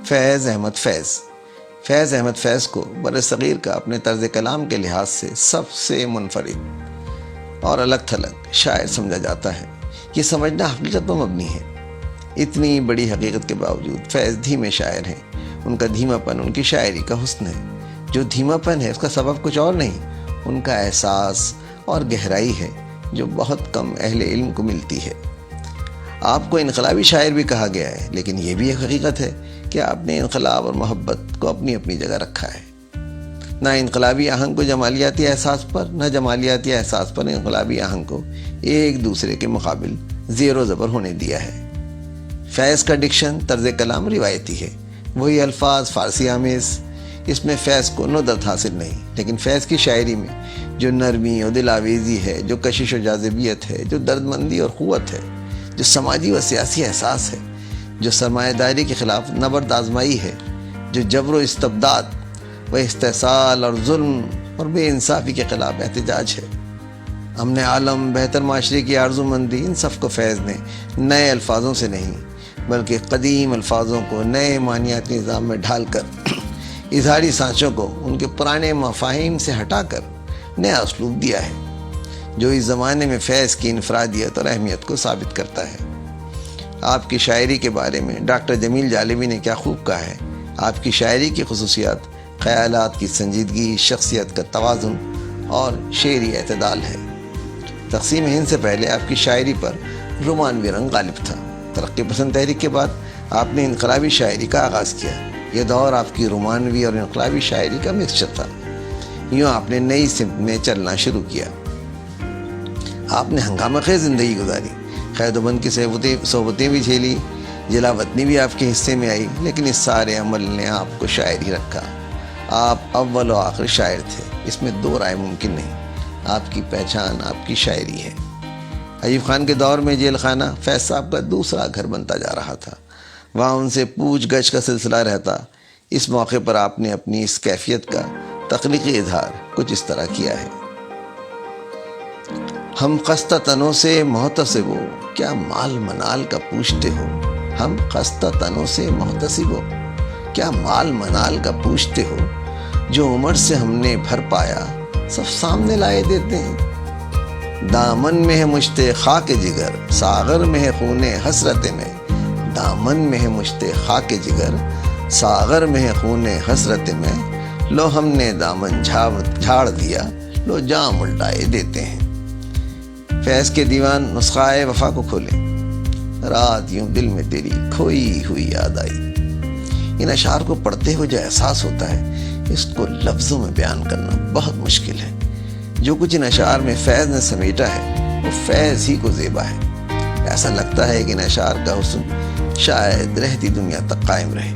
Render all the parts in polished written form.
فیض احمد فیض کو برصغیر کا اپنے طرز کلام کے لحاظ سے سب سے منفرد اور الگ تھلگ شاعر سمجھا جاتا ہے۔ یہ سمجھنا حقیقت پر مبنی ہے۔ اتنی بڑی حقیقت کے باوجود فیض دھیمے شاعر ہیں۔ ان کا دھیما پن ان کی شاعری کا حسن ہے۔ جو دھیما پن ہے اس کا سبب کچھ اور نہیں، ان کا احساس اور گہرائی ہے جو بہت کم اہل علم کو ملتی ہے۔ آپ کو انقلابی شاعر بھی کہا گیا ہے، لیکن یہ بھی ایک حقیقت ہے کہ آپ نے انقلاب اور محبت کو اپنی اپنی جگہ رکھا ہے۔ نہ انقلابی آہنگ کو جمالیاتی احساس پر، نہ جمالیاتی احساس پر انقلابی آہنگ کو ایک دوسرے کے مقابل زیر و زبر ہونے دیا ہے۔ فیض کا ڈکشن طرز کلام روایتی ہے، وہی الفاظ فارسی آمیز، اس میں فیض کو ندرت حاصل نہیں، لیکن فیض کی شاعری میں جو نرمی اور دل آویزی ہے، جو کشش و جاذبیت ہے، جو درد مندی اور قوت ہے، جو سماجی و سیاسی احساس ہے، جو سرمایہ داری کے خلاف نبرد آزمائی ہے، جو جبر و استبداد و استحصال اور ظلم اور بے انصافی کے خلاف احتجاج ہے، امن عالم، بہتر معاشرے کی آرزو مندی، ان سب کو فیض نے نئے الفاظوں سے نہیں بلکہ قدیم الفاظوں کو نئے معنیاتی نظام میں ڈھال کر، اظہاری سانچوں کو ان کے پرانے مفاہیم سے ہٹا کر نیا اسلوب دیا ہے، جو اس زمانے میں فیض کی انفرادیت اور اہمیت کو ثابت کرتا ہے۔ آپ کی شاعری کے بارے میں ڈاکٹر جمیل جالبی نے کیا خوب کہا ہے، آپ کی شاعری کی خصوصیات خیالات کی سنجیدگی، شخصیت کا توازن اور شعری اعتدال ہے۔ تقسیم ہند سے پہلے آپ کی شاعری پر رومانوی رنگ غالب تھا۔ ترقی پسند تحریک کے بعد آپ نے انقلابی شاعری کا آغاز کیا۔ یہ دور آپ کی رومانوی اور انقلابی شاعری کا مکسچر تھا۔ یوں آپ نے نئی سمت میں چلنا شروع کیا۔ آپ نے ہنگامہ خیز زندگی گزاری، قید و بند کی صحبتیں بھی جھیلی، جلا وطنی بھی آپ کے حصے میں آئی، لیکن اس سارے عمل نے آپ کو شاعر ہی رکھا۔ آپ اول و آخر شاعر تھے، اس میں دو رائے ممکن نہیں۔ آپ کی پہچان آپ کی شاعری ہے۔ ایوب خان کے دور میں جیل خانہ فیض صاحب کا دوسرا گھر بنتا جا رہا تھا۔ وہاں ان سے پوچھ گچھ کا سلسلہ رہتا۔ اس موقع پر آپ نے اپنی اس کیفیت کا تخلیقی اظہار کچھ اس طرح کیا ہے۔ ہم خستہ تنوں سے محتسب ہو، کیا مال منال کا پوچھتے ہو۔ ہم خستہ تنوں سے محتسب ہو، کیا مال منال کا پوچھتے ہو۔ جو عمر سے ہم نے بھر پایا، سب سامنے لائے دیتے ہیں۔ دامن میں ہے مشت خاک جگر، ساغر میں ہے خون حسرت میں۔ دامن میں ہے مشت خاک جگر، ساغر میں ہے خون حسرت میں۔ لو ہم نے دامن جھاڑ دیا، لو جام الٹائے دیتے ہیں۔ فیض کے دیوان نسخہ وفا کو کھولیں۔ رات یوں دل میں تیری کھوئی ہوئی یاد آئی۔ ان اشعار کو پڑھتے ہوئے جو احساس ہوتا ہے، اس کو لفظوں میں بیان کرنا بہت مشکل ہے۔ جو کچھ ان اشعار میں فیض نے سمیٹا ہے، وہ فیض ہی کو زیبا ہے۔ ایسا لگتا ہے کہ ان اشعار کا حسن شاید رہتی دنیا تک قائم رہے۔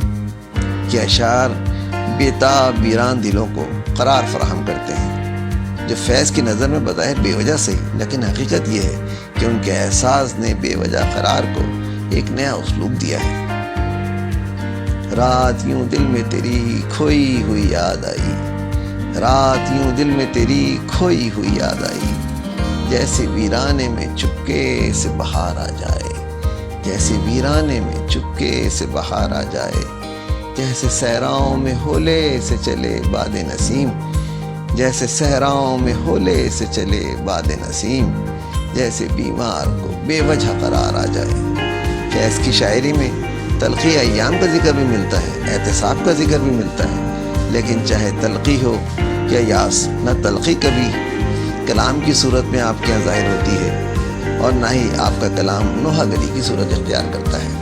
یہ اشعار بےتاب ویران دلوں کو قرار فراہم کرتے ہیں، جو فیض کی نظر میں بظاہر بے وجہ صحیح، لیکن حقیقت یہ ہے کہ ان کے احساس نے بے وجہ قرار کو ایک نیا اسلوب دیا ہے۔ رات یوں دل میں تیری کھوئی ہوئی یاد آئی، رات یوں دل میں تیری کھوئی ہوئی یاد آئی۔ جیسے ویرانے میں چپکے سے بہار آ جائے، جیسے ویرانے میں چپکے سے بہار آ جائے۔ جیسے صحراؤں میں ہولے سے چلے باد نسیم، جیسے صحراؤں میں ہولے سے چلے باد نسیم۔ جیسے بیمار کو بے وجہ قرار آ جائے۔ فیض کی شاعری میں تلخی ایام کا ذکر بھی ملتا ہے، احتساب کا ذکر بھی ملتا ہے، لیکن چاہے تلخی ہو یا یاس، نہ تلخی کبھی کلام کی صورت میں آپ کے یہاں ظاہر ہوتی ہے، اور نہ ہی آپ کا کلام نوحہ گری کی صورت اختیار کرتا ہے۔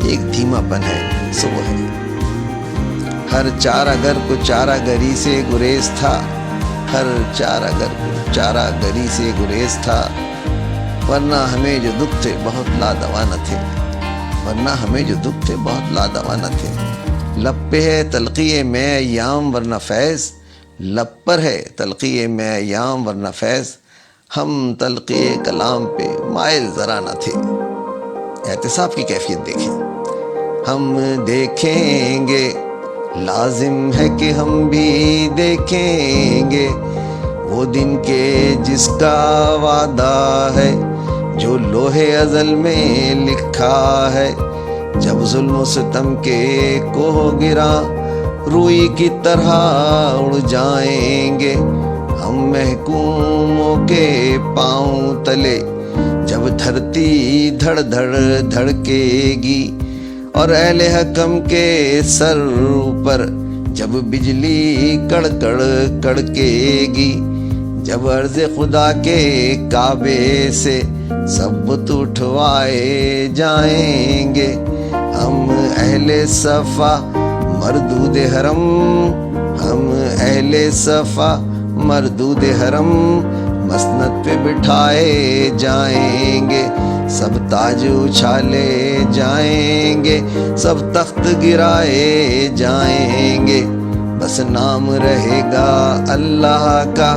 ایک دھیما پن ہے، سو وہ ہے۔ ہر چارہ گر کو چارہ گری سے گریز تھا، ہر چارہ گر کو چارہ گری سے گریز تھا۔ ورنہ ہمیں جو دکھ تھے بہت لادوا نہ تھے، ورنہ ہمیں جو دکھ تھے بہت لادوا نہ تھے۔ لب پہ ہے تلخی میں ایام ورنہ فیض، لب پر ہے تلخی میں ایام ورنہ فیض۔ ہم تلخی کلام پہ مائل ذرا نہ تھے۔ احتساب کی کیفیت دیکھیں۔ ہم دیکھیں گے، لازم ہے کہ ہم بھی دیکھیں گے، وہ دن کے جس کا وعدہ ہے، جو لوح ازل میں لکھا ہے۔ جب ظلم و ستم کے کوہ گرا روئی کی طرح اڑ جائیں گے ہم محکوموں کے پاؤں تلے، جب دھرتی دھڑ دھڑ دھڑکے گی اور اہل حکم کے سر اوپر جب بجلی کڑ کڑ کڑکے گی، جب عرض خدا کے کعبے سے سب بت اٹھوائے جائیں گے ہم اہل صفا مردود حرم، ہم اہل صفا مردود حرم مسند پہ بٹھائے جائیں گے، سب تاج اچھالے جائیں گے، سب تخت گرائے جائیں گے، بس نام رہے گا اللہ کا،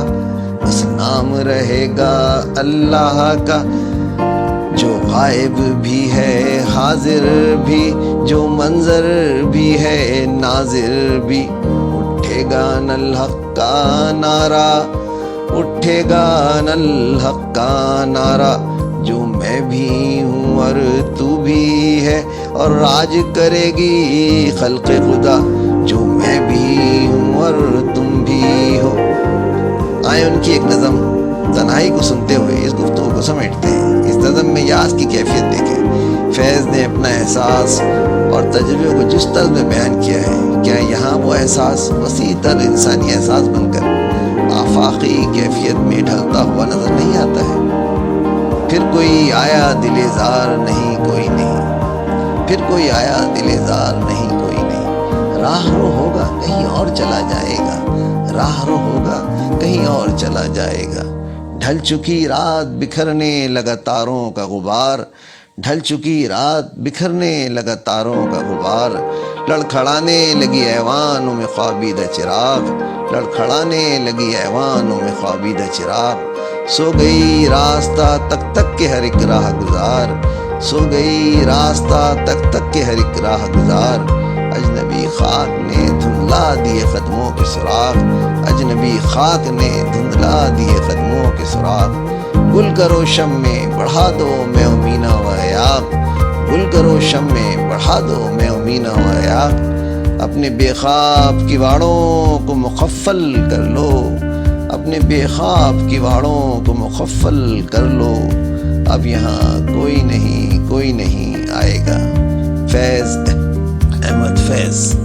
بس نام رہے گا اللہ کا، جو غائب بھی ہے حاضر بھی، جو منظر بھی ہے ناظر بھی، اٹھے گا نا الحق کا نعرہ، اٹھے گا نا الحق کا نعرہ، جو میں بھی ہوں اور تو بھی ہے، اور راج کرے گی خلق خدا، جو میں بھی ہوں اور تم بھی ہو۔ آئیں ان کی ایک نظم تنہائی کو سنتے ہوئے اس گفتگو کو سمیٹتے ہیں۔ اس نظم میں یاس کی کیفیت دیکھیں، فیض نے اپنا احساس اور تجربے کو جس طرز میں بیان کیا ہے، کیا یہاں وہ احساس وسیع تر انسانی احساس بن کر آفاقی کیفیت میں ڈھلتا ہوا نظر نہیں آتا ہے؟ پھر کوئی آیا دل زار نہیں کوئی نہیں، پھر کوئی آیا دل زار نہیں کوئی نہیں، راہ رو ہوگا کہیں اور چلا جائے گا، راہ رو ہوگا کہیں اور چلا جائے گا، ڈھل چکی رات بکھرنے لگا تاروں کا غبار، ڈھل چکی رات بکھرنے لگا تاروں کا غبار، لڑکھڑانے لگی ایوانوں میں خوابیدہ چراغ، لڑکھڑانے لگی ایوانوں میں خوابیدہ چراغ، سو گئی راستہ تک تک کے ہر ایک راہ گزار، سو گئی راستہ تک تک کے ہر ایک راہ گزار، اجنبی خاک نے دھندلا دیے قدموں کے سراغ، اجنبی خاک نے دھندلا دیے قدموں کے سراغ، گل کرو شم میں بڑھا دو میں و مینا و عیاق، گل کرو شم میں بڑھا دو میں و مینا و عیاق، اپنے بے خواب کی واڑوں کو مخفل کر لو، اپنے بے خواب کی واڑوں کو مخفل کر لو، اب یہاں کوئی نہیں آئے گا۔ فیض احمد فیض۔